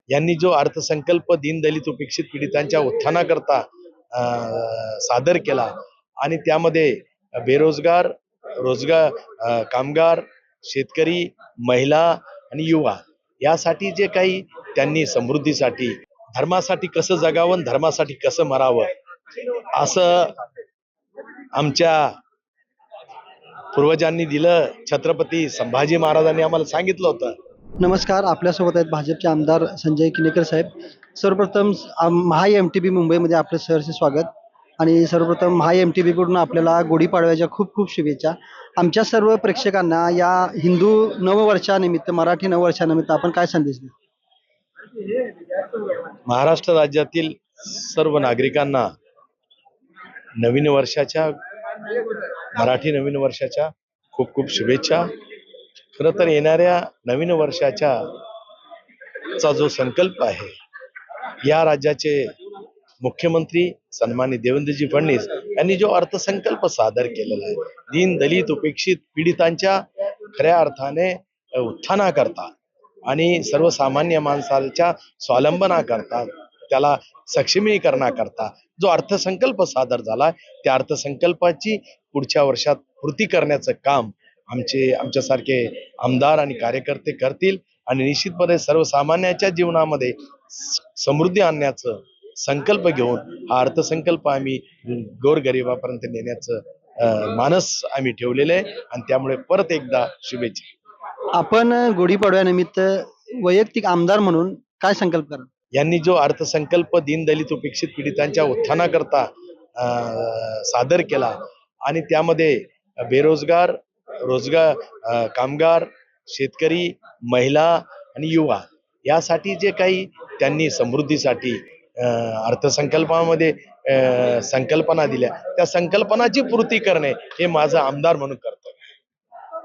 यांनी जो अर्थसंकल्प दीनदलित उपेक्षित पीडितांच्या उत्थानाकरता सादर केला आणि त्यामध्ये बेरोजगार, कामगार, शेतकरी, महिला आणि युवा यासाठी जे काही त्यांनी समृद्धीसाठी, धर्मासाठी कसं जगावं, धर्मासाठी कसं मरावं असं आमच्या पूर्वजांनी दिलं. छत्रपती संभाजी महाराजांनी आम्हाला सांगितलं होतं. नमस्कार, आपल्यासोबत आहेत भाजपचे आमदार संजय किनेकर साहेब. सर्वप्रथम MTB मुंबईमध्ये आपलं सहर्ष स्वागत. आणि सर्वप्रथम MTB कडून आपल्याला गुढीपाडव्याच्या खूप खूप शुभेच्छा. आमच्या सर्व प्रेक्षकांना या हिंदू नववर्षानिमित्त, मराठी नववर्षानिमित्त आपण काय संदेश द्या? महाराष्ट्र राज्यातील सर्व नागरिकांना नवीन वर्षाच्या, मराठी नवीन वर्षाच्या खूप खूप शुभेच्छा. खरं तर येणाऱ्या नवीन वर्षाचा जो संकल्प आहे, या राज्याचे मुख्यमंत्री सन्माननीय देवेंद्रजी फडणवीस यांनी जो अर्थसंकल्प सादर केलेला आहे, दीन दलित उपेक्षित पीडितांच्या खऱ्या अर्थाने उत्थानाकरता आणि सर्वसामान्य माणसाच्या स्वावलंबनाकरता, त्याला सक्षमीकरणाकरता जो अर्थसंकल्प सादर झाला, त्या अर्थसंकल्पाची पुढच्या वर्षात पूर्ती करण्याचं काम आमच्यासारखे आमदार आणि कार्यकर्ते करतील. आणि निश्चितपणे सर्वसामान्यांच्या जीवनामध्ये समृद्धी आणण्याचं संकल्प घेऊन हा अर्थसंकल्प आम्ही गोरगरिबापर्यंत नेण्याचं मानस आम्ही ठेवलेलं आहे. आणि त्यामुळे परत एकदा शुभेच्छा. आपण गुढीपाडव्यानिमित्त वैयक्तिक आमदार म्हणून काय संकल्प करा? यांनी जो अर्थसंकल्प दीनदलित उपेक्षित पीडितांच्या उत्थानाकरता सादर केला आणि त्यामध्ये बेरोजगार, कामगार, शेतकरी, महिला आणि युवा यासाठी जे काही त्यांनी समृद्धीसाठी अर्थसंकल्पामध्ये संकल्पना दिल्या, त्या संकल्पनाची पूर्ती करणे हे माझं आमदार म्हणून कर्तव्य.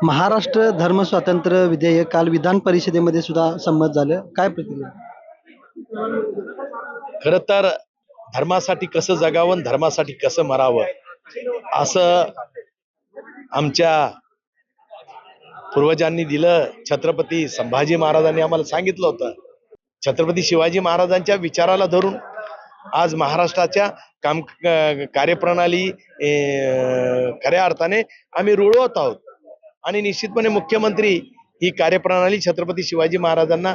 महाराष्ट्र धर्म स्वातंत्र्य विधेयक काल विधान परिषदेमध्ये सुद्धा संमत झालं, काय प्रतिक्रिया? खरं तर धर्मासाठी कसं जगावं, धर्मासाठी कसं मरावं असं आमच्या पूर्वजांनी दिलं. छत्रपती संभाजी महाराजांनी आम्हाला सांगितलं होतं. छत्रपती शिवाजी महाराजांच्या विचाराला धरून आज महाराष्ट्राच्या कार्यप्रणाली खऱ्या अर्थाने आम्ही रुळवत आहोत. आणि निश्चितपणे मुख्यमंत्री ही कार्यप्रणाली छत्रपती शिवाजी महाराजांना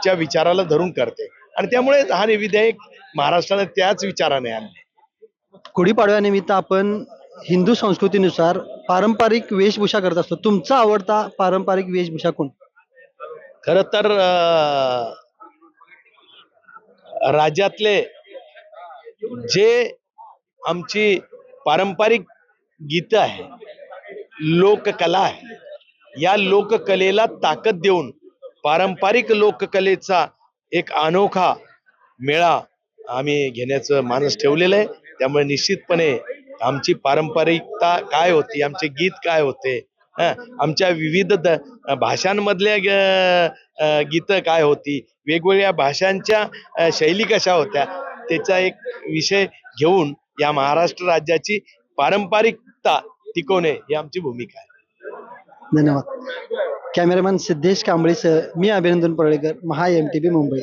च्या विचाराला धरून करते आणि त्यामुळे हा विधेयक महाराष्ट्राने त्याच विचाराने आणले. गुढीपाडव्यानिमित्त आपण हिंदू संस्कृतीनुसार पारंपरिक वेशभूषा करत असतो. तुमचा आवडता पारंपरिक वेशभूषा कोण? खरं तर राज्यातले जे आमची पारंपरिक गीतं आहे, लोककला आहे, या लोककलेला ताकद देऊन पारंपरिक लोककलेचा एक अनोखा मेळा आम्ही घेण्याचं मानस ठेवलेलं आहे. त्यामुळे निश्चितपणे आमची पारंपरिकता काय होती, आमचे गीत काय होते, आमच्या विविध भाषांमधल्या गीतं काय होती, वेगवेगळ्या भाषांच्या शैली कशा होत्या, त्याचा एक विषय घेऊन या महाराष्ट्र राज्याची पारंपरिकता टिकवणे ही आमची भूमिका आहे. धन्यवाद. कॅमेरामॅन सिद्धेश कांबळेसह मी अभिनंदन पडळकर, MTB मुंबई.